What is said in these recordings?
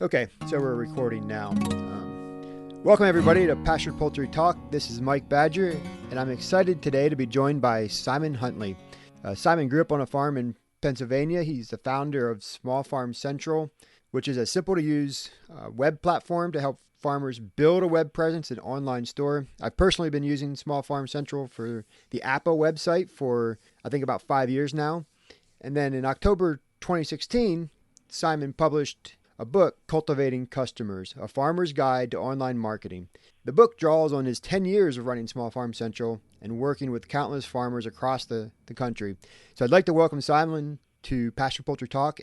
Okay, so we're recording now. Welcome everybody to Pastured Poultry Talk. This is Mike Badger, and I'm excited today to be joined by Simon Huntley. Simon grew up on a farm in Pennsylvania. He's the founder of Small Farm Central, which is a simple-to-use web platform to help farmers build a web presence and online store. I've personally been using Small Farm Central for the APA website for, I think, about 5 years now. And then in October 2016, Simon published a book, Cultivating Customers, A Farmer's Guide to Online Marketing. The book draws on his 10 years of running Small Farm Central and working with countless farmers across the country. So I'd like to welcome Simon to Pastured Poultry Talk.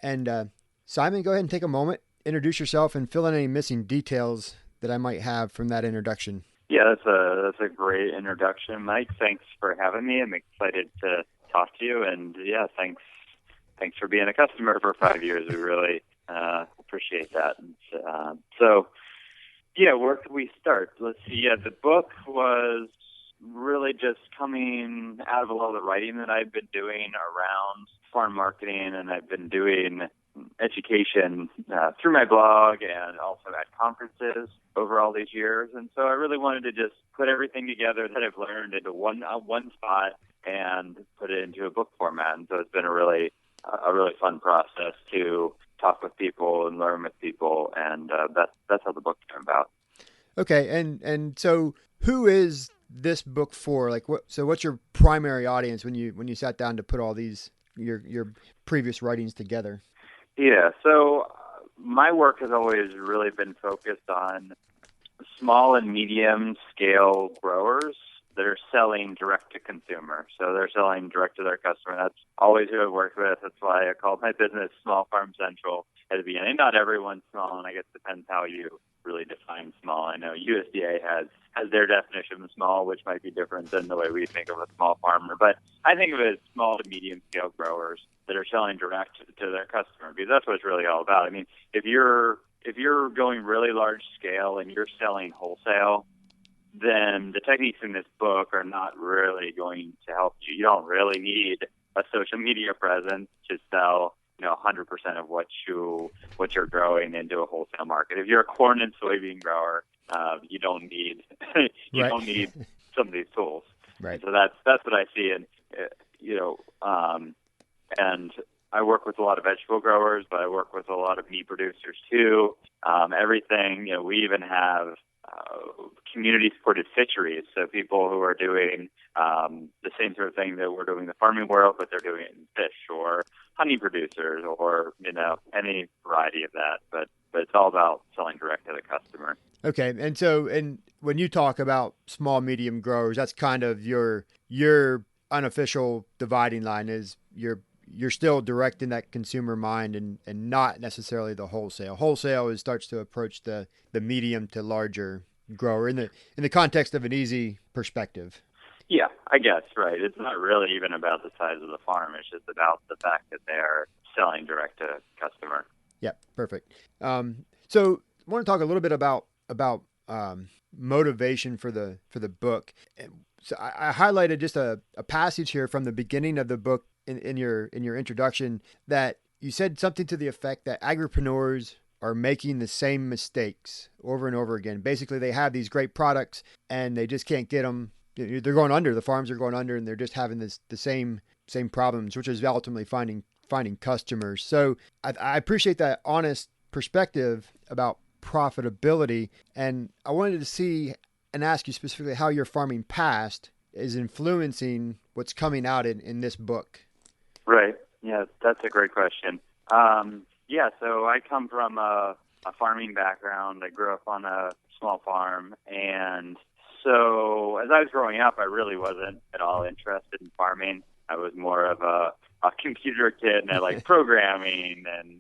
And Simon, go ahead and take a moment, introduce yourself, and fill in any missing details that I might have from that introduction. Yeah, that's a great introduction, Mike. Thanks for having me. I'm excited to talk to you, and yeah, thanks for being a customer for 5 years. We really appreciate that. And, where could we start? Let's see. Yeah, the book was really just coming out of a lot of the writing that I've been doing around farm marketing, and I've been doing education through my blog and also at conferences over all these years. And so I really wanted to just put everything together that I've learned into one spot and put it into a book format. And so it's been a really fun process to talk with people and learn with people, and that's how the book came about. Okay, and so who is this book for? Like, what's your primary audience when you sat down to put all these your previous writings together? Yeah, so my work has always really been focused on small and medium scale growers that are selling direct to consumer. So they're selling direct to their customer. That's always who I've worked with. That's why I called my business Small Farm Central at the beginning. Not everyone's small, and I guess it depends how you really define small. I know USDA has their definition of small, which might be different than the way we think of a small farmer. But I think of it as small to medium scale growers that are selling direct to their customer, because that's what it's really all about. I mean, if you're going really large scale and you're selling wholesale, then the techniques in this book are not really going to help you. You don't really need a social media presence to sell, 100% of what you're growing into a wholesale market. If you're a corn and soybean grower, you don't need don't need some of these tools. Right. So that's what I see, and and I work with a lot of vegetable growers, but I work with a lot of meat producers too. Everything, we even have community-supported fisheries, so people who are doing the same sort of thing that we're doing in the farming world, but they're doing it in fish, or honey producers, or any variety of that. But it's all about selling direct to the customer. Okay, and when you talk about small, medium growers, that's kind of your unofficial dividing line. Is you're still direct in that consumer mind, and not necessarily the wholesale. Wholesale starts to approach the medium to larger grower in the context of an easy perspective. Yeah, I guess, right. It's not really even about the size of the farm. It's just about the fact that they're selling direct to customer. Yeah, perfect. So I want to talk a little bit about motivation for the book. So I highlighted just a passage here from the beginning of the book in your introduction, that you said something to the effect that agripreneurs are making the same mistakes over and over again. Basically, they have these great products and they just can't get them. They're going under. The farms are going under, and they're just having the same problems, which is ultimately finding customers. So I appreciate that honest perspective about profitability, and I wanted to see and ask you specifically how your farming past is influencing what's coming out in this book. Right. Yeah, that's a great question. So I come from a farming background. I grew up on a small farm, and so as I was growing up, I really wasn't at all interested in farming. I was more of a computer kid, and I liked programming and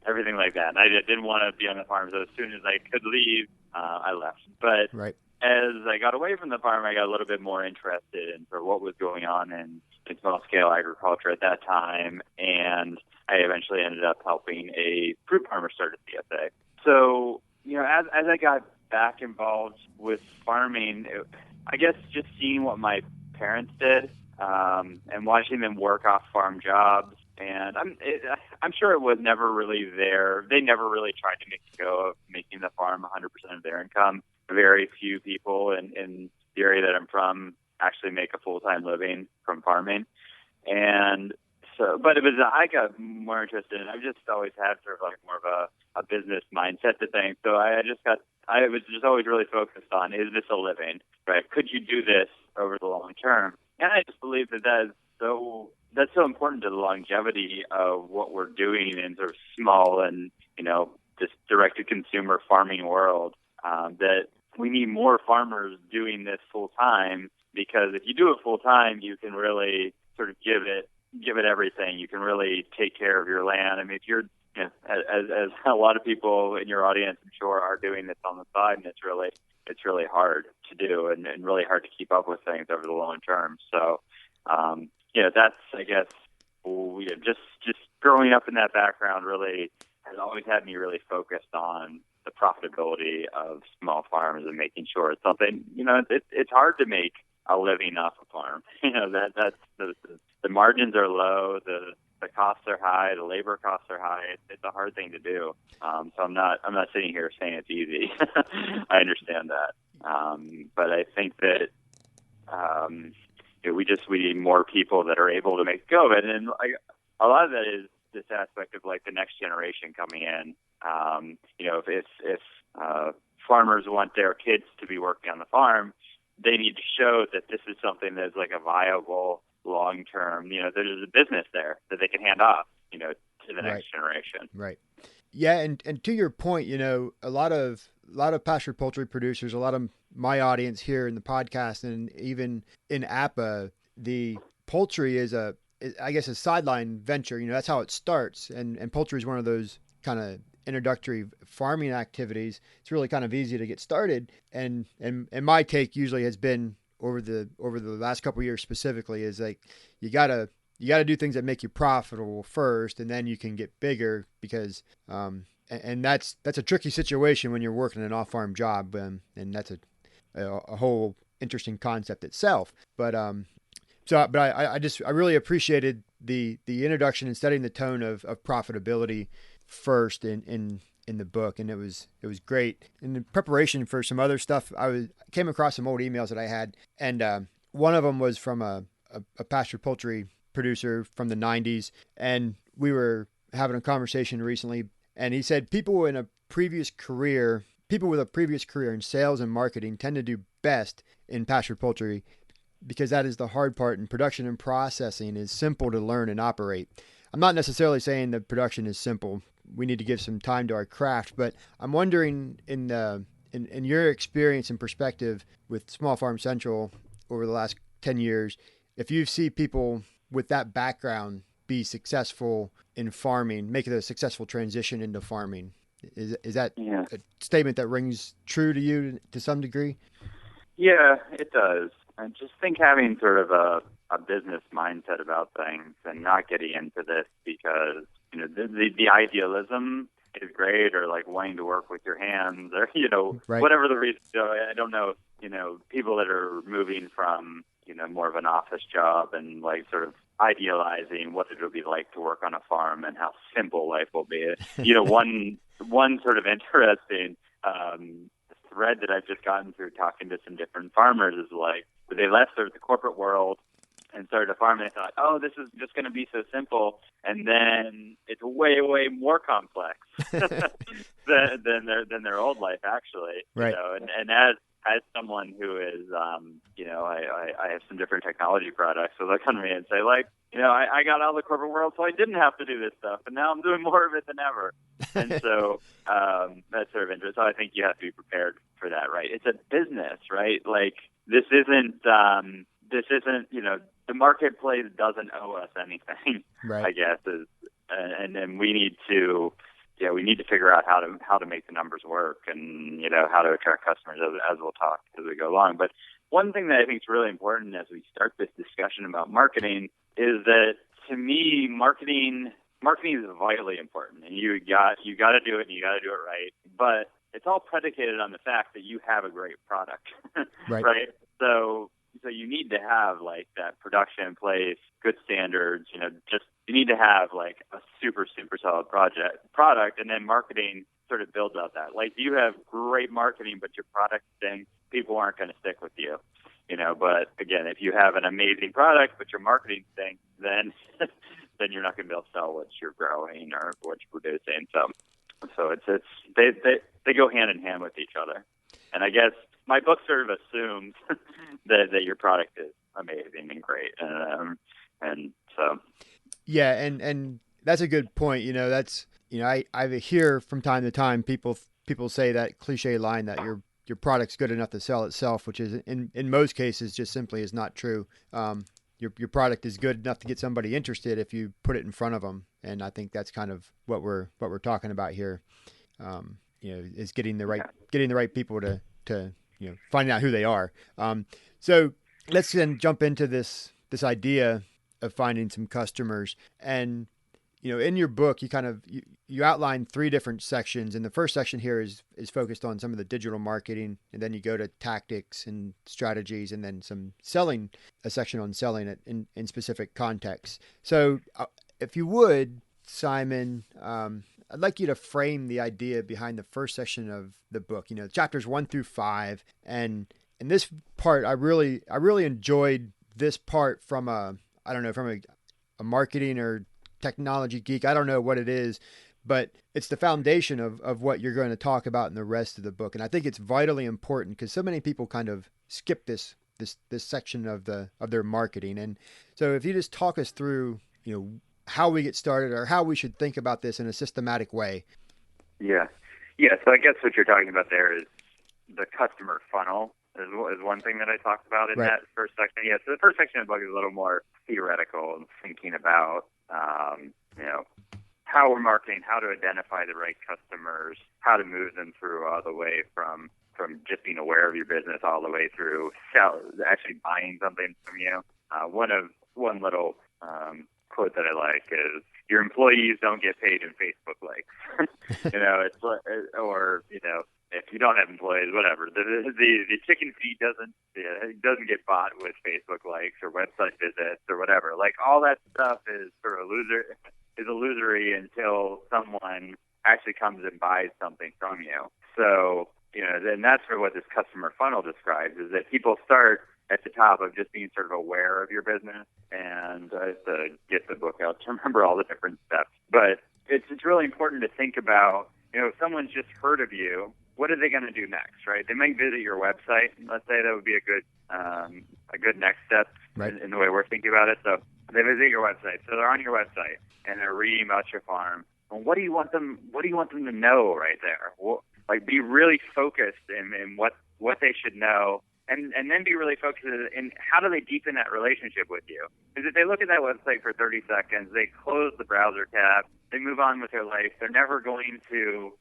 everything like that. And I didn't want to be on the farm, so as soon as I could leave, I left. But right. As I got away from the farm, I got a little bit more interested in what was going on in small-scale agriculture at that time, and I eventually ended up helping a fruit farmer start a CSA. So, as I got back involved with farming, I guess just seeing what my parents did and watching them work off farm jobs, and I'm sure it was never really there. They never really tried to make a go of making the farm 100% of their income. Very few people in the area that I'm from actually make a full-time living from farming. And so, but I got more interested in, I've just always had sort of like more of a business mindset to things. So I was just always really focused on, is this a living, right? Could you do this over the long term? And I just believe that's so important to the longevity of what we're doing in sort of small and, this direct-to-consumer farming world, that we need more farmers doing this full-time, because if you do it full-time, you can really sort of give it everything. You can really take care of your land. I mean, if you're, as a lot of people in your audience, I'm sure, are doing this on the side, and it's really hard to do and really hard to keep up with things over the long term. So, that's, I guess, just growing up in that background really has always had me really focused on the profitability of small farms and making sure it's something, it's hard to make a living off a farm. That's the margins are low, the costs are high, the labor costs are high. It's a hard thing to do. So I'm not sitting here saying it's easy. I understand that. But I think that we need more people that are able to make go of it. And a lot of that is this aspect of like the next generation coming in. If farmers want their kids to be working on the farm, they need to show that this is something that's like a viable long-term, there's a business there that they can hand off, to the next generation. Right. Yeah. And to your point, a lot of pastured poultry producers, a lot of my audience here in the podcast and even in APA, the poultry is I guess a sideline venture. That's how it starts. And poultry is one of those kind of introductory farming activities. It's really kind of easy to get started. And my take usually has been over the last couple of years specifically is like, you gotta do things that make you profitable first, and then you can get bigger, because, and that's a tricky situation when you're working an off-farm job. And that's a whole interesting concept itself. But, I really appreciated the introduction and setting the tone of profitability first in the book, and it was great. In preparation for some other stuff, I came across some old emails that I had, and one of them was from a pastured poultry producer from the 90s, and we were having a conversation recently, and he said people with a previous career in sales and marketing tend to do best in pastured poultry, because that is the hard part, and production and processing is simple to learn and operate. I'm not necessarily saying that production is simple. We need to give some time to our craft, but I'm wondering in your experience and perspective with Small Farm Central over the last 10 years, if you see people with that background be successful in farming, make a successful transition into farming. Is that a statement that rings true to you to some degree? Yeah, it does. I just think having sort of a business mindset about things and not getting into this because, the idealism is great, or like wanting to work with your hands, or, right. Whatever the reason. I don't know, people that are moving from, more of an office job and like sort of idealizing what it would be like to work on a farm and how simple life will be. One sort of interesting thread that I've just gotten through talking to some different farmers is like, they left sort of the corporate world and started a farm, and they thought, oh, this is just going to be so simple. And then it's way, way more complex than their old life, actually. Right. And as someone who is, I have some different technology products, so they'll come to me and say, like, I got out of the corporate world, so I didn't have to do this stuff, and now I'm doing more of it than ever. And so that's sort of interesting. So I think you have to be prepared for that, right? It's a business, right? Like, this isn't, the marketplace doesn't owe us anything, right. I guess, and then we need to figure out how to make the numbers work, and, how to attract customers, as we'll talk as we go along. But one thing that I think is really important as we start this discussion about marketing is that, to me, marketing is vitally important, and you got to do it, and you got to do it right. But it's all predicated on the fact that you have a great product, right? Right? So so you need to have like that production in place, good standards, just you need to have like a super, super solid product, and then marketing sort of builds out that. Like you have great marketing, but your product stinks, people aren't going to stick with you, but again, if you have an amazing product, but your marketing stinks, then you're not going to be able to sell what you're growing or what you're producing. So they go hand in hand with each other. And I guess my book sort of assumes that your product is amazing and great. And so. Yeah. And that's a good point. That's, I hear from time to time, people say that cliche line that your product's good enough to sell itself, which is in most cases just simply is not true. Your product is good enough to get somebody interested if you put it in front of them. And I think that's kind of what we're talking about here. Is getting the right people to finding out who they are. So let's then jump into this idea of finding some customers. And in your book, you outline 3 different sections, and the first section here is focused on some of the digital marketing, and then you go to tactics and strategies, and then a section on selling it in specific contexts. So if you would, Simon, I'd like you to frame the idea behind the first section of the book, chapters 1 through 5. And in this part, I really enjoyed this part from a marketing or technology geek. I don't know what it is, but it's the foundation of what you're going to talk about in the rest of the book. And I think it's vitally important because so many people kind of skip this section of their marketing. And so if you just talk us through, how we get started or how we should think about this in a systematic way. Yeah. So I guess what you're talking about there is the customer funnel is one thing that I talked about in that first section. Yeah. So the first section of the book is a little more theoretical and thinking about, how we're marketing, how to identify the right customers, how to move them through all the way from just being aware of your business all the way through actually buying something from you. One little quote that I like is, your employees don't get paid in Facebook likes. If you don't have employees, whatever. The chicken feed doesn't get bought with Facebook likes or website visits or whatever. Like all that stuff is sort of illusory until someone actually comes and buys something from you. So, then that's sort of what this customer funnel describes, is that people start at the top of just being sort of aware of your business. And I have to get the book out to remember all the different steps. But it's really important to think about, if someone's just heard of you, what are they going to do next, right? They might visit your website. Let's say that would be a good next step in the way we're thinking about it. So they visit your website. So they're on your website and they're reading about your farm. Well, what do you want them to know right there? Well, like be really focused in what they should know. And then be really focused in how do they deepen that relationship with you? Because if they look at that website for 30 seconds, they close the browser tab, they move on with their life. They're never going to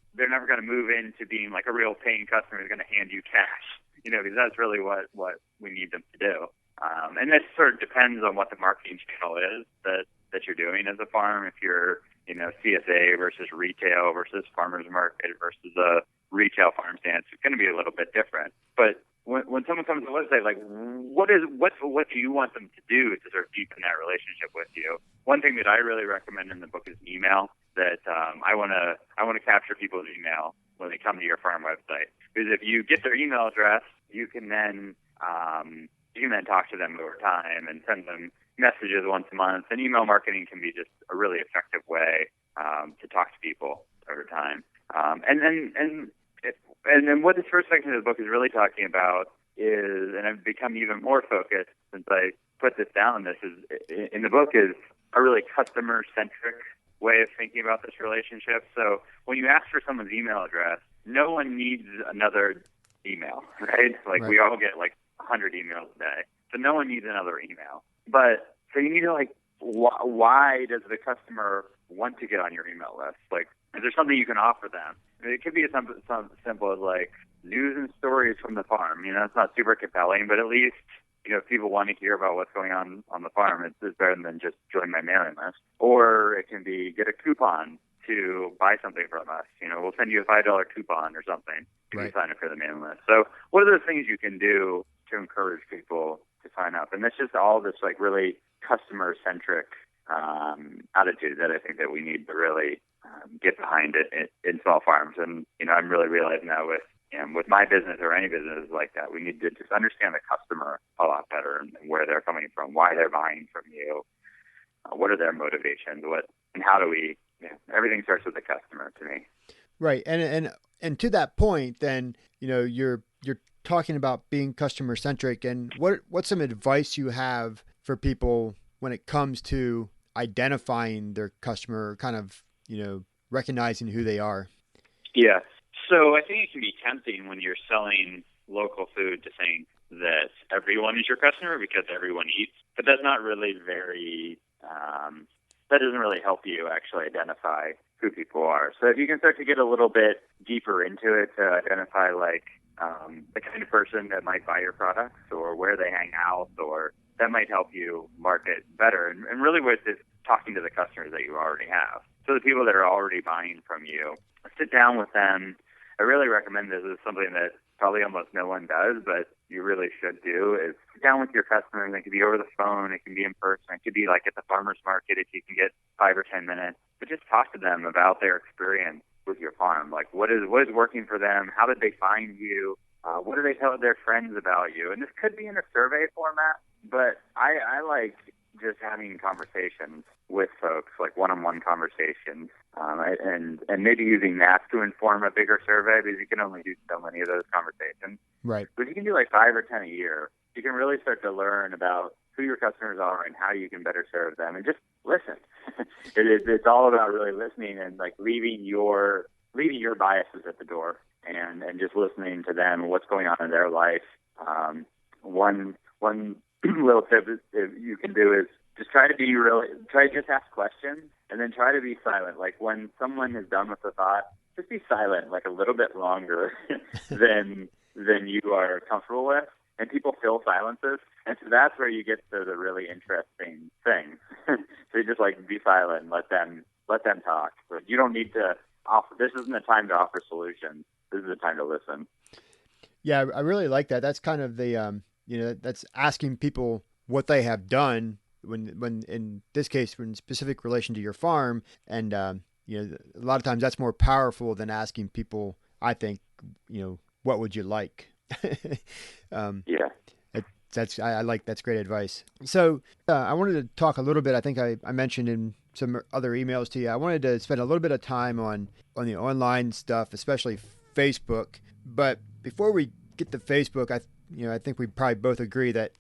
move into being like a real paying customer who's going to hand you cash, because that's really what we need them to do. And this sort of depends on what the marketing channel is that you're doing as a farm. If you're, CSA versus retail versus farmers market versus a retail farm stand, it's going to be a little bit different. But when someone comes to the website, like what do you want them to do to sort of deepen that relationship with you? One thing that I really recommend in the book is email. That I want to capture people's email when they come to your farm website, because if you get their email address, you can then talk to them over time and send them messages once a month. And email marketing can be just a really effective way to talk to people over time. And then what this first section of the book is really talking about is, and I've become even more focused since I put this down, in the book is a really customer-centric way of thinking about this relationship. So when you ask for someone's email address, no one needs another email, right? We all get 100 emails a day. So no one needs another email. But so you need to why does the customer want to get on your email list? Is there something you can offer them? It could be something simple as news and stories from the farm. It's not super compelling, but at least, if people want to hear about what's going on the farm, it's better than just join my mailing list. Or it can be get a coupon to buy something from us. We'll send you a $5 coupon or something if you sign up for the mailing list. So what are those things you can do to encourage people to sign up. And that's just all this like really customer centric attitude that I think that we need to really get behind it in small farms. And, I'm really realizing that with my business or any business like that, we need to just understand the customer a lot better and where they're coming from, why they're buying from you, what are their motivations, and how do we, everything starts with the customer to me. Right. And to that point, then, you're talking about being customer centric, and what's some advice you have for people when it comes to identifying their customer, kind of, recognizing who they are? Yeah. So I think it can be tempting when you're selling local food to think that everyone is your customer because everyone eats, but that's not really that doesn't really help you actually identify who people are. So if you can start to get a little bit deeper into it to identify like the kind of person that might buy your products or where they hang out, or that might help you market better. And really with this, talking to the customers that you already have. So the people that are already buying from you, sit down with them. I really recommend this. Is something that probably almost no one does, but you really should do, is sit down with your customers. It can be over the phone. It can be in person. It could be like at the farmer's market if you can get 5 or 10 minutes. But just talk to them about their experience with your farm. Like what is working for them? How did they find you? What do they tell their friends about you? And this could be in a survey format, but I like just having conversations with folks, like one-on-one conversations, and maybe using that to inform a bigger survey, because you can only do so many of those conversations. Right. But if you can do like 5 or 10 a year, you can really start to learn about who your customers are and how you can better serve them, and just listen. It's all about really listening and like leaving your biases at the door and just listening to them, what's going on in their life. One little tip you can do is just try to just ask questions and then try to be silent. Like when someone is done with the thought, just be silent like a little bit longer than you are comfortable with. And people fill silences. And so that's where you get to the really interesting things. So you just like be silent and let them talk. So you don't need to offer, this isn't the time to offer solutions. This is the time to listen. Yeah, I really like that. That's kind of the, that's asking people what they have done when in this case, in specific relation to your farm. And, a lot of times that's more powerful than asking people, I think, what would you like? Yeah. That's great advice. So I wanted to talk a little bit. I think I mentioned in some other emails to you, I wanted to spend a little bit of time on the online stuff, especially Facebook. But before we get to Facebook, I think we probably both agree that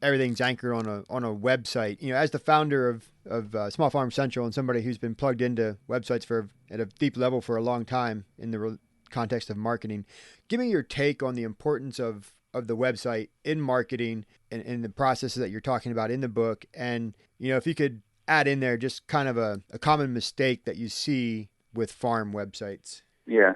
everything's anchored on a website. As the founder of Small Farm Central and somebody who's been plugged into websites at a deep level for a long time in the context of marketing, give me your take on the importance of the website in marketing and in the processes that you're talking about in the book. And, if you could add in there just kind of a common mistake that you see with farm websites. Yeah.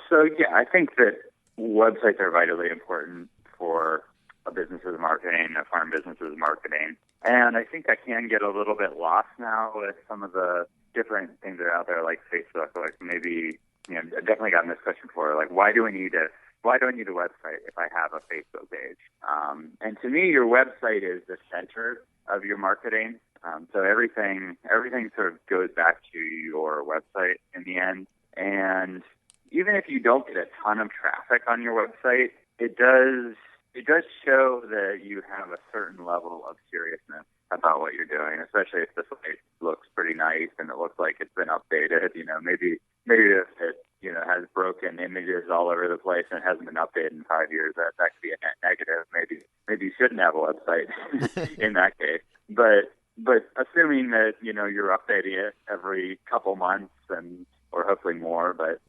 So, I think that websites are vitally important for a business's marketing, a farm business's marketing. And I think I can get a little bit lost now with some of the different things that are out there, like Facebook. Like maybe, I definitely gotten this question before, like, why do I need a website if I have a Facebook page? And to me, your website is the center of your marketing. So everything sort of goes back to your website in the end. And even if you don't get a ton of traffic on your website, it does show that you have a certain level of seriousness about what you're doing, especially if the site looks pretty nice and it looks like it's been updated. Maybe if it has broken images all over the place and it hasn't been updated in 5 years, that could be a net negative. Maybe you shouldn't have a website in that case. But assuming that you're updating it every couple months or hopefully more, but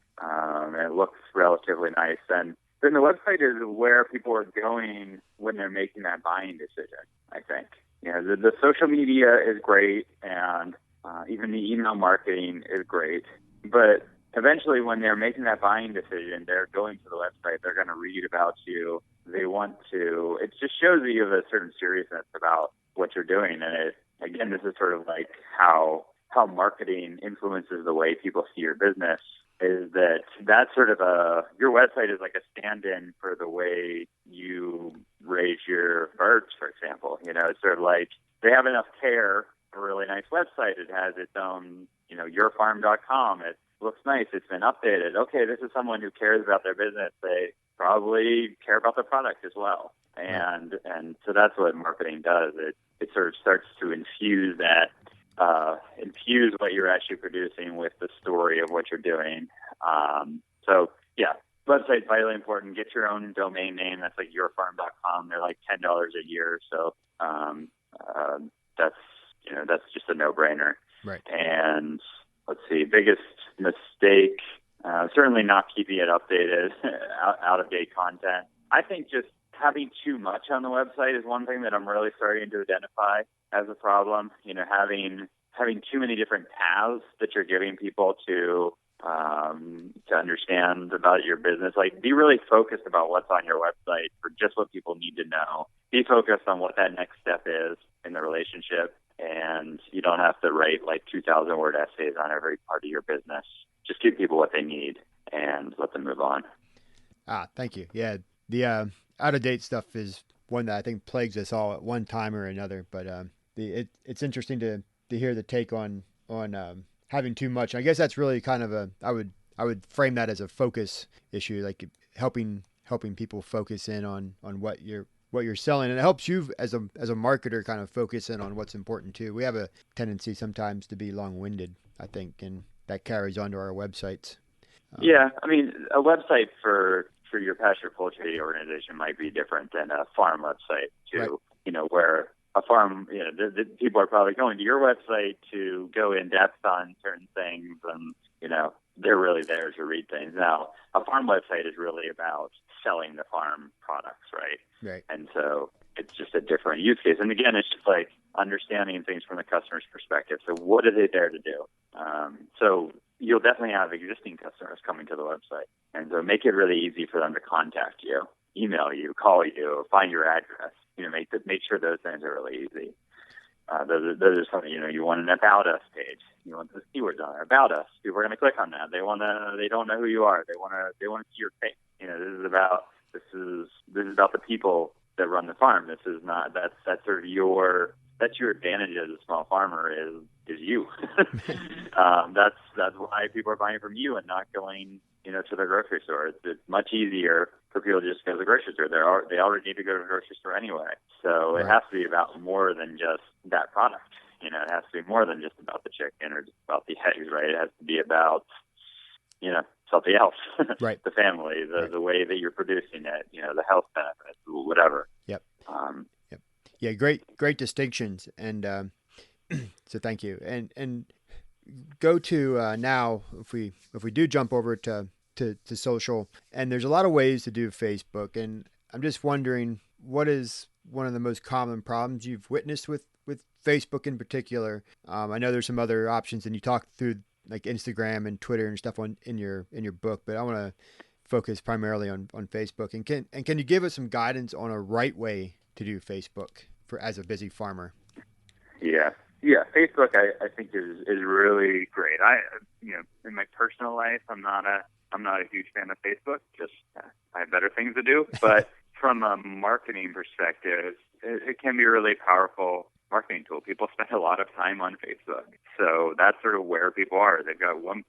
it looks relatively nice, then the website is where people are going when they're making that buying decision, I think. The social media is great, and even the email marketing is great. But eventually when they're making that buying decision, they're going to the website, they're going to read about you. It just shows that you have a certain seriousness about what you're doing. And again, this is sort of like how marketing influences the way people see your business. Is that sort of your website is like a stand-in for the way you raise your birds, for example. It's sort of like they have enough care. A really nice website. It has its own, yourfarm.com. It looks nice. It's been updated. Okay, this is someone who cares about their business. They probably care about the product as well. And so that's what marketing does. It sort of starts to infuse what you're actually producing with the story of what you're doing. So yeah, website's vitally important. Get your own domain name. That's like yourfarm.com. They're like $10 a year. So that's just a no-brainer. Right. And let's see, biggest mistake, certainly not keeping it updated, out-of-date content. I think just having too much on the website is one thing that I'm really starting to identify as a problem. Having too many different paths that you're giving people to understand about your business. Like, be really focused about what's on your website for just what people need to know. Be focused on what that next step is in the relationship, and you don't have to write like 2,000-word essays on every part of your business. Just give people what they need and let them move on. Thank you. Yeah, the out-of-date stuff is one that I think plagues us all at one time or another. But it's interesting to hear the take on having too much. I guess that's really kind of I would frame that as a focus issue, like helping people focus in on what you're selling, and it helps you as a marketer kind of focus in on what's important too. We have a tendency sometimes to be long-winded, I think, and that carries onto our websites. Yeah, I mean, a website for your Pastured Poultry organization might be different than a farm website too. Right. Where a farm, the people are probably going to your website to go in depth on certain things, and they're really there to read things. Now, a farm website is really about selling the farm products, right? Right. And so it's just a different use case. And again, it's just like understanding things from the customer's perspective. So what are they there to do? So you'll definitely have existing customers coming to the website. And so make it really easy for them to contact you, email you, call you, find your address. Make sure those things are really easy. Those are something, you want an About Us page. You want those keywords on there. About Us. People are going to click on that. They don't know who you are. They want to see your face. This is about the people that run the farm. This is not, that's sort of that's your advantage as a small farmer is you. That's why people are buying from you and not going, to the grocery store. It's much easier for people to just go to the grocery store. They already need to go to the grocery store anyway. So It has to be about more than just that product. It has to be more than just about the chicken or just about the eggs, right? It has to be about, something else. Right. The family, the way that you're producing it, the health benefits, whatever. Yep. Yep. Yeah. Great distinctions. And, so thank you. And go to, now, if we do jump over to social, and there's a lot of ways to do Facebook, and I'm just wondering, what is one of the most common problems you've witnessed with Facebook in particular? I know there's some other options, and you talk through like Instagram and Twitter and stuff in your book, but I want to focus primarily on Facebook. And can you give us some guidance on a right way to do Facebook as a busy farmer? Yeah. Facebook, I think is really great. In my personal life, I'm not a huge fan of Facebook. Just I have better things to do. But from a marketing perspective, it can be a really powerful marketing tool. People spend a lot of time on Facebook. So that's sort of where people are. They've got 1.5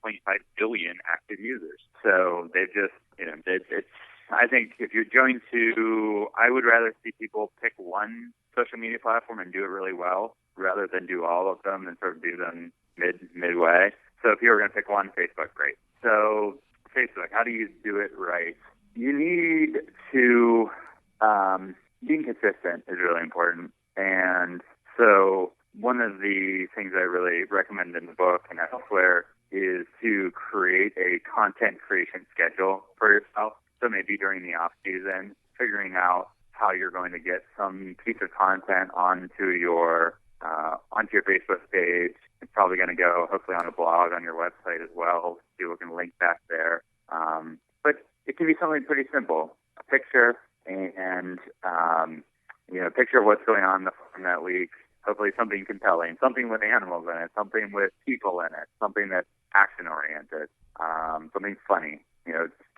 billion active users. So they've just, it's, I think if you're going to, I would rather see people pick one social media platform and do it really well rather than do all of them and sort of do them midway. So if you were going to pick one, Facebook, great. So Facebook, how do you do it right? You need to, being consistent is really important. And so one of the things I really recommend in the book and elsewhere is to create a content creation schedule for yourself. So maybe during the off season, figuring out how you're going to get some piece of content onto your Facebook page. It's probably going to go hopefully on a blog on your website as well. People can link back there. But it can be something pretty simple. A picture and picture of what's going on in the farm that week. Hopefully something compelling, something with animals in it, something with people in it, something that's action-oriented, something funny.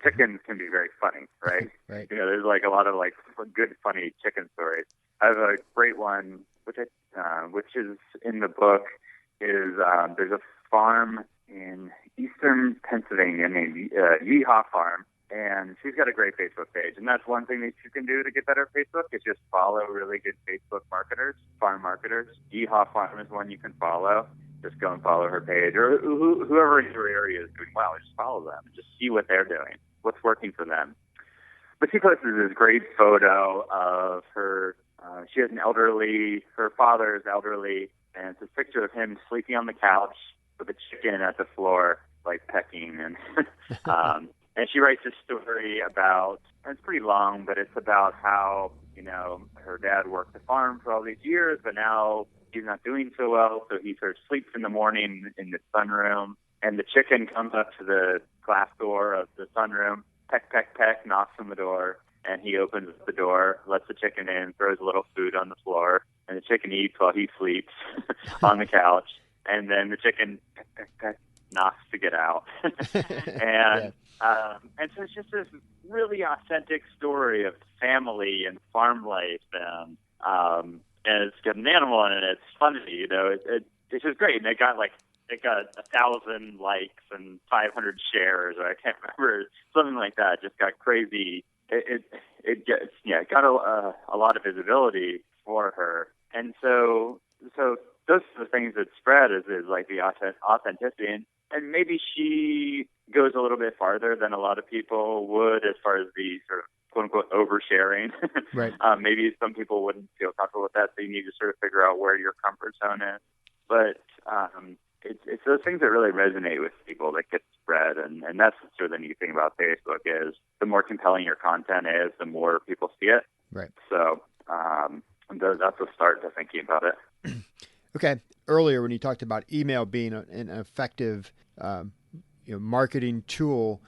chickens can be very funny, right? Right. There's like a lot of like good, funny chicken stories. I have a great one, which is in the book. There's a farm in eastern Pennsylvania named Yeehaw Farm, and she's got a great Facebook page. And that's one thing that you can do to get better at Facebook is just follow really good Facebook marketers, farm marketers. Yeehaw Farm is one you can follow. Just go and follow her page, or whoever in your area is doing well. Just follow them and just see what they're doing, what's working for them. But she posted this great photo of her. She has her father is elderly, and it's a picture of him sleeping on the couch with a chicken at the floor, like pecking. And and she writes a story about, and it's pretty long, but it's about how, her dad worked the farm for all these years, but now he's not doing so well, so he sort of sleeps in the morning in the sunroom, and the chicken comes up to the glass door of the sunroom, peck, peck, peck, knocks on the door, and he opens the door, lets the chicken in, throws a little food on the floor, and the chicken eats while he sleeps on the couch, and then the chicken peck, peck, peck, knocks to get out. And so it's just this really authentic story of family and farm life, and it's got an animal in it. It's funny, it's just great. And it got 1,000 likes and 500 shares, or I can't remember, something like that. It just got crazy. It got a lot of visibility for her, and so those are the things that spread is like the authenticity, and maybe she goes a little bit farther than a lot of people would as far as the sort of quote unquote oversharing. Right. Maybe some people wouldn't feel comfortable with that, so you need to sort of figure out where your comfort zone is. But it's those things that really resonate with people that get spread, and that's sort of the neat thing about Facebook is the more compelling your content is, the more people see it. Right. So that's a start to thinking about it. Okay. Earlier, when you talked about email being an effective marketing tool,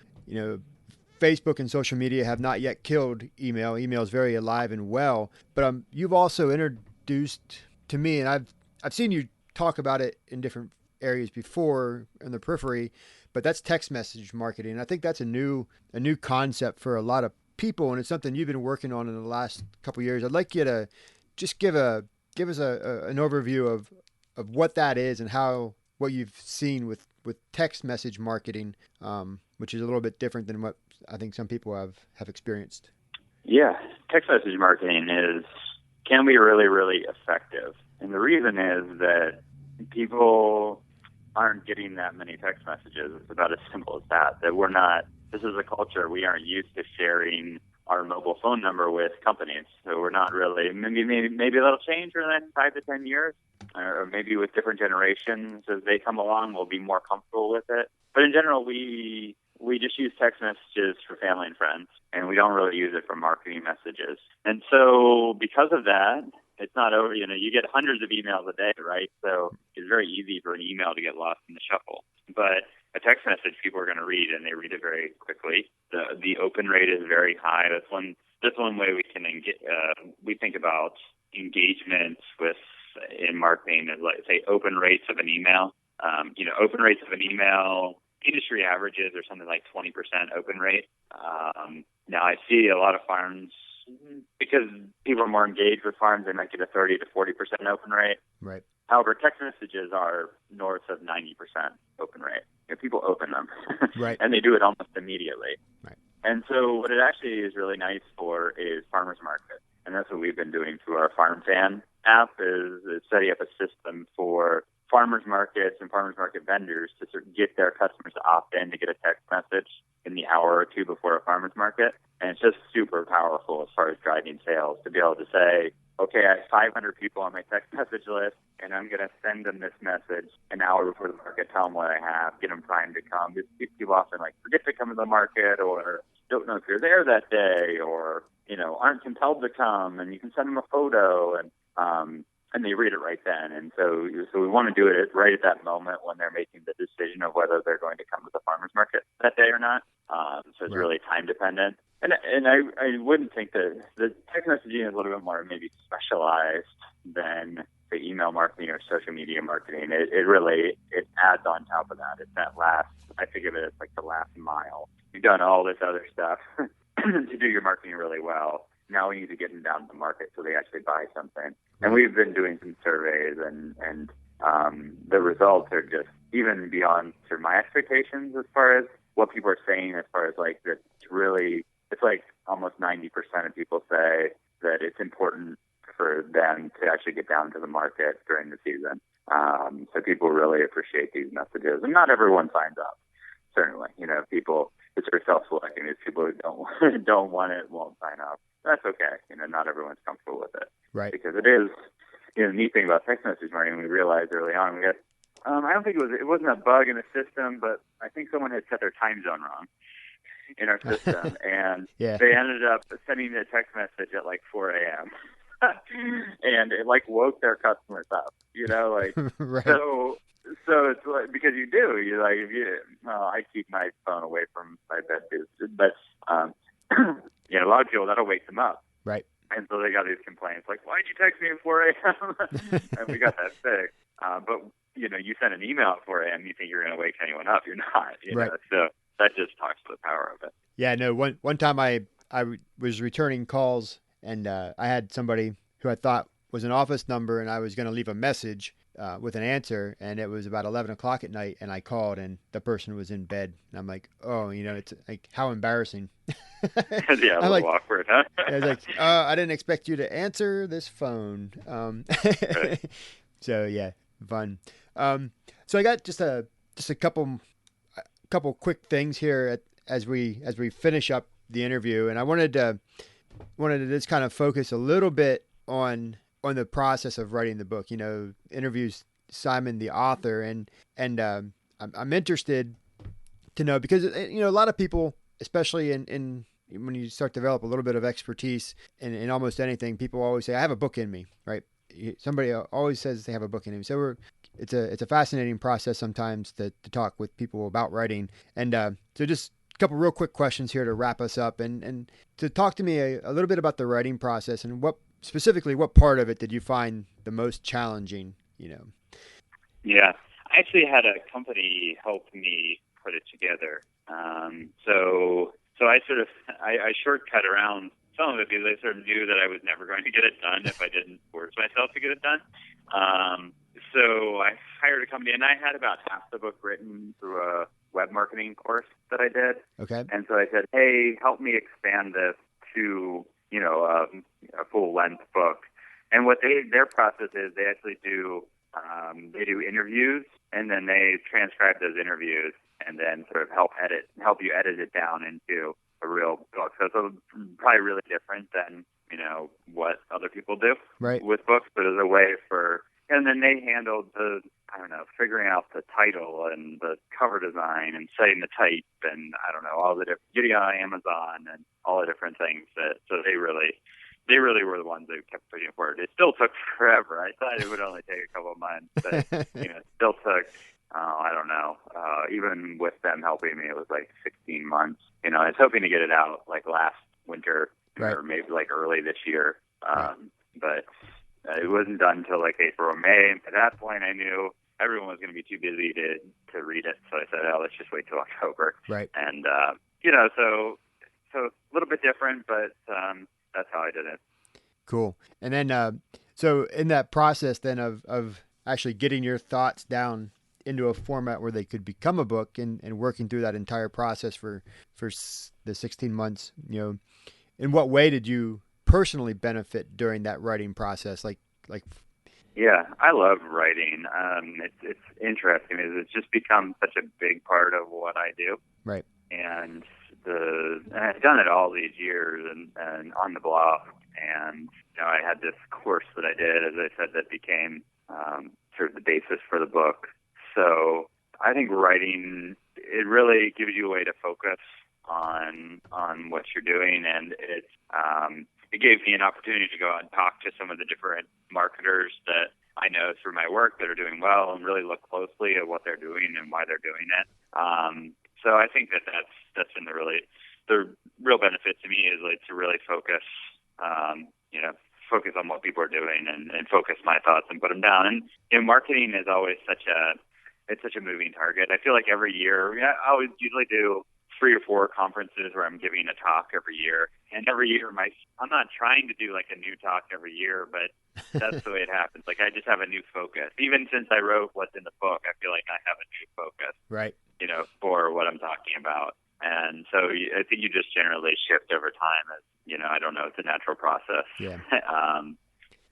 Facebook and social media have not yet killed email. Email is very alive and well. But you've also introduced to me, and I've seen you talk about it in different areas before in the periphery, but that's text message marketing. I think that's a new concept for a lot of people, and it's something you've been working on in the last couple of years. I'd like you to just give us an overview of what that is and what you've seen with text message marketing, which is a little bit different than what I think some people have experienced. Yeah, text message marketing can be really, really effective. And the reason is that people aren't getting that many text messages. It's about as simple as that this is a culture, we aren't used to sharing our mobile phone number with companies. So we're not really, maybe that'll change in the next 5 to 10 years, or maybe with different generations as they come along, we'll be more comfortable with it. But in general, we just use text messages for family and friends, and we don't really use it for marketing messages. And so because of that, it's not over, you get hundreds of emails a day, right? So it's very easy for an email to get lost in the shuffle. But a text message people are going to read, and they read it very quickly. The open rate is very high. That's one way we can we think about engagement in marketing is like say open rates of an email. Open rates of an email, industry averages are something like 20% open rate. Now I see a lot of farms, because people are more engaged with farms, they might get a 30 to 40% open rate. Right. However, text messages are north of 90% open rate. People open them, right, and they do it almost immediately. Right. And so what it actually is really nice for is farmers market, and that's what we've been doing through our Farm Fan app is setting up a system for farmers markets and farmers market vendors to sort of get their customers to opt in to get a text message in the hour or two before a farmers market. And it's just super powerful as far as driving sales to be able to say, okay, I have 500 people on my text message list, and I'm going to send them this message an hour before the market, tell them what I have, get them primed to come. People often forget to come to the market, or don't know if you're there that day, or aren't compelled to come, and you can send them a photo, and they read it right then. And so we want to do it right at that moment when they're making the decision of whether they're going to come to the farmers market that day or not. So it's really time dependent. And I wouldn't think that the text messaging is a little bit more maybe specialized than the email marketing or social media marketing. It adds on top of that. It's that last, I think of it as like the last mile you've done all this other stuff to do your marketing really well. Now we need to get them down to the market so they actually buy something. And we've been doing some surveys, and the results are just even beyond sort of my expectations as far as what people are saying, as far as like that it's like almost 90% of people say that it's important for them to actually get down to the market during the season. So people really appreciate these messages, and not everyone signs up. Certainly, people, it's sort of self-selecting. These people who don't want it won't sign up. That's okay. Not everyone's comfortable with it, right? Because it is, the neat thing about text message marketing. We realized early on, I don't think it wasn't a bug in the system, but I think someone had set their time zone wrong in our system, and they ended up sending a text message at like 4 a.m. and it like woke their customers up, right. So it's like, because I keep my phone away from my bed, but a lot of people, that'll wake them up. Right. And so they got these complaints like, why'd you text me at 4 a.m.? And we got that fixed. But, you send an email at 4 a.m., you think you're going to wake anyone up. You're not, right. So that just talks to the power of it. Yeah, no, one time I was returning calls, and I had somebody who I thought was an office number, and I was going to leave a message with an answer, and it was about 11 o'clock at night, and I called, and the person was in bed. And I'm like, oh, it's like, how embarrassing. Yeah, a little like, awkward, huh? I was like, I didn't expect you to answer this phone. Right. So yeah, fun. So I got just a couple quick things here as we finish up the interview, and I wanted to just kind of focus a little bit on the process of writing the book. Interviews Simon the author, and I'm interested to know, because a lot of people, especially in when you start to develop a little bit of expertise in almost anything, people always say, I have a book in me, right? Somebody always says they have a book in them. So it's a fascinating process sometimes to talk with people about writing. And so just a couple real quick questions here to wrap us up, and to talk to me a little bit about the writing process, and what part of it did you find the most challenging? Yeah, I actually had a company help me put it together. So I shortcut around some of it because I sort of knew that I was never going to get it done if I didn't force myself to get it done. So I hired a company, and I had about half the book written through a web marketing course that I did. Okay. And so I said, hey, help me expand this to, a full length book. And what their process is, they actually do interviews, and then they transcribe those interviews, and then sort of help you edit it down into a real book. So it's probably really different than, what other people do with books, but as a way and then they handled figuring out the title and the cover design and setting the type and all the different, getting on Amazon and all the different things so they really were the ones that kept pushing forward. It still took forever. I thought it would only take a couple of months, but it still took, even with them helping me, it was like 16 months. I was hoping to get it out like last winter or maybe like early this year. But it wasn't done until like April or May. At that point, I knew everyone was going to be too busy to read it. So I said, let's just wait till October. Right. And, so a little bit different, but that's how I did it. Cool. And then, so in that process then of actually getting your thoughts down into a format where they could become a book, and working through that entire process for the 16 months, in what way did you personally benefit during that writing process? Yeah, I love writing. It's interesting because it's just become such a big part of what I do. Right. And I've done it all these years and on the blog. And I had this course that I did, as I said, that became sort of the basis for the book. So I think writing, it really gives you a way to focus on what you're doing, and it gave me an opportunity to go out and talk to some of the different marketers that I know through my work that are doing well, and really look closely at what they're doing and why they're doing it. So I think that's been the real benefit to me, is like to really focus on what people are doing and focus my thoughts and put them down. And marketing is always such a moving target. I feel like every year, I always usually do 3 or 4 conferences where I'm giving a talk every year. And every year, I'm not trying to do like a new talk every year, but that's the way it happens. Like I just have a new focus. Even since I wrote what's in the book, I feel like I have a new focus, Right. For what I'm talking about. And so I think you just generally shift over time as, I don't know, it's a natural process. Yeah.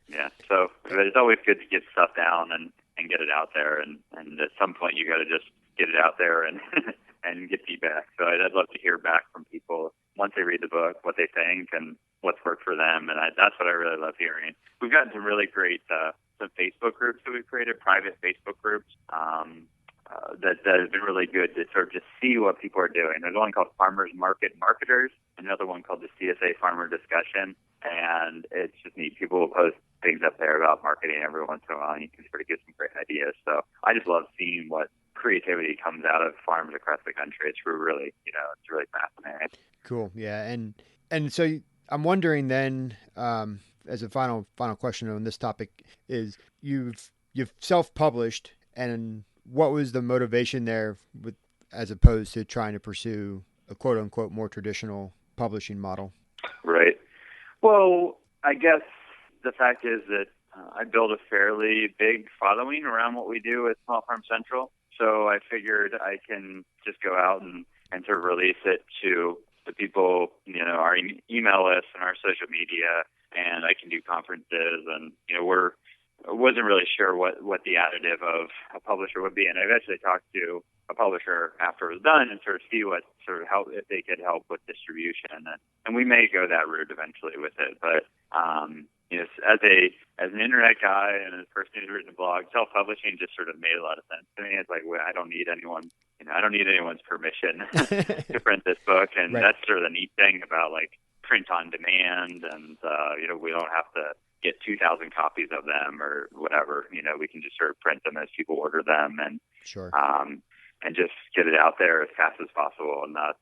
Yeah. So it's always good to get stuff down and get it out there. And at some point you got to just get it out there and and get feedback. So I'd love to hear back from people once they read the book, what they think and what's worked for them. And that's what I really love hearing. We've gotten some really great some Facebook groups that we've created, private Facebook groups that have been really good to sort of just see what people are doing. There's one called Farmers Market Marketers, another one called the CSA Farmer Discussion, and it's just neat. People will post things up there about marketing every once in a while, and you can sort of get some great ideas. So I just love seeing what creativity comes out of farms across the country. It's really, it's really fascinating. Cool. Yeah. And so I'm wondering then, as a final question on this topic is you've self-published, and what was the motivation there as opposed to trying to pursue a quote unquote more traditional publishing model? Right. Well, I guess the fact is that I built a fairly big following around what we do at Small Farm Central. So I figured I can just go out and sort of release it to the people, our email list and our social media, and I can do conferences, and, I wasn't really sure what the additive of a publisher would be. And I eventually talked to a publisher after it was done and sort of see what sort of help, if they could help with distribution. And we may go that route eventually with it. But, as an internet guy and as a person who's written a blog, self-publishing just sort of made a lot of sense to me. It's like, well, I don't need anyone's permission to print this book. And Right. That's sort of the neat thing about like print on demand. And, we don't have to get 2,000 copies of them or whatever. We can just sort of print them as people order them and Sure. and just get it out there as fast as possible. And not,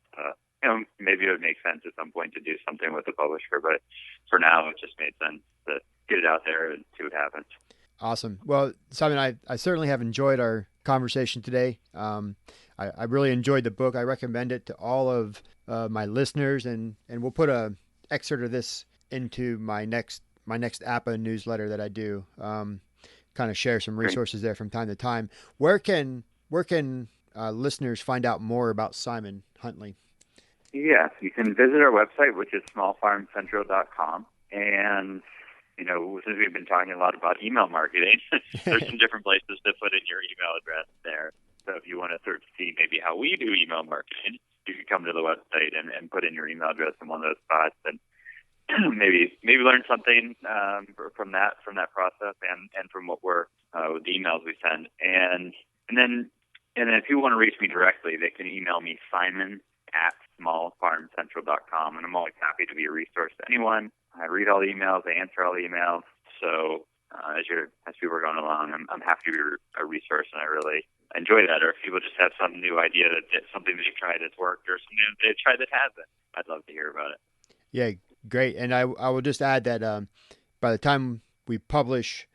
maybe it would make sense at some point to do something with the publisher, but for now it just made sense to get it out there and see what happens. Awesome. Well, Simon, I certainly have enjoyed our conversation today. I really enjoyed the book. I recommend it to all of my listeners, and we'll put a excerpt of this into my next APA newsletter that I do. Kind of share some resources there from time to time. Where can listeners find out more about Simon Huntley? Yes, you can visit our website, which is smallfarmcentral.com. And, since we've been talking a lot about email marketing, there's some different places to put in your email address there. So if you want to sort of see maybe how we do email marketing, you can come to the website and put in your email address in one of those spots and maybe learn something from that process and from what we're with the emails we send. And then if you want to reach me directly, they can email me simon@smallfarmcentral.com, and I'm always happy to be a resource to anyone. I read all the emails, I answer all the emails. So as people are going along, I'm happy to be a resource, and I really enjoy that. Or if people just have some new idea that something they've tried that's worked, or something that they've tried that hasn't, I'd love to hear about it. Yeah, great. And I will just add that by the time I publish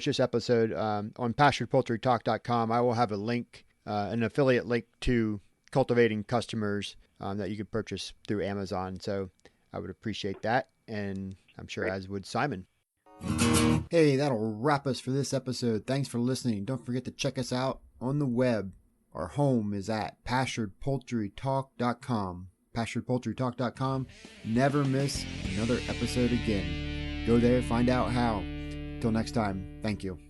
this episode on pasturedpoultrytalk.com, I will have a link, an affiliate link to Cultivating customers that you could purchase through Amazon. So I would appreciate that, and I'm sure as would Simon. Hey, that'll wrap us for this episode. Thanks for listening. Don't forget to check us out on the web. Our home is at pasturedpoultrytalk.com. pasturedpoultrytalk.com. Never miss another episode again. Go there, find out how. Till next time, thank you.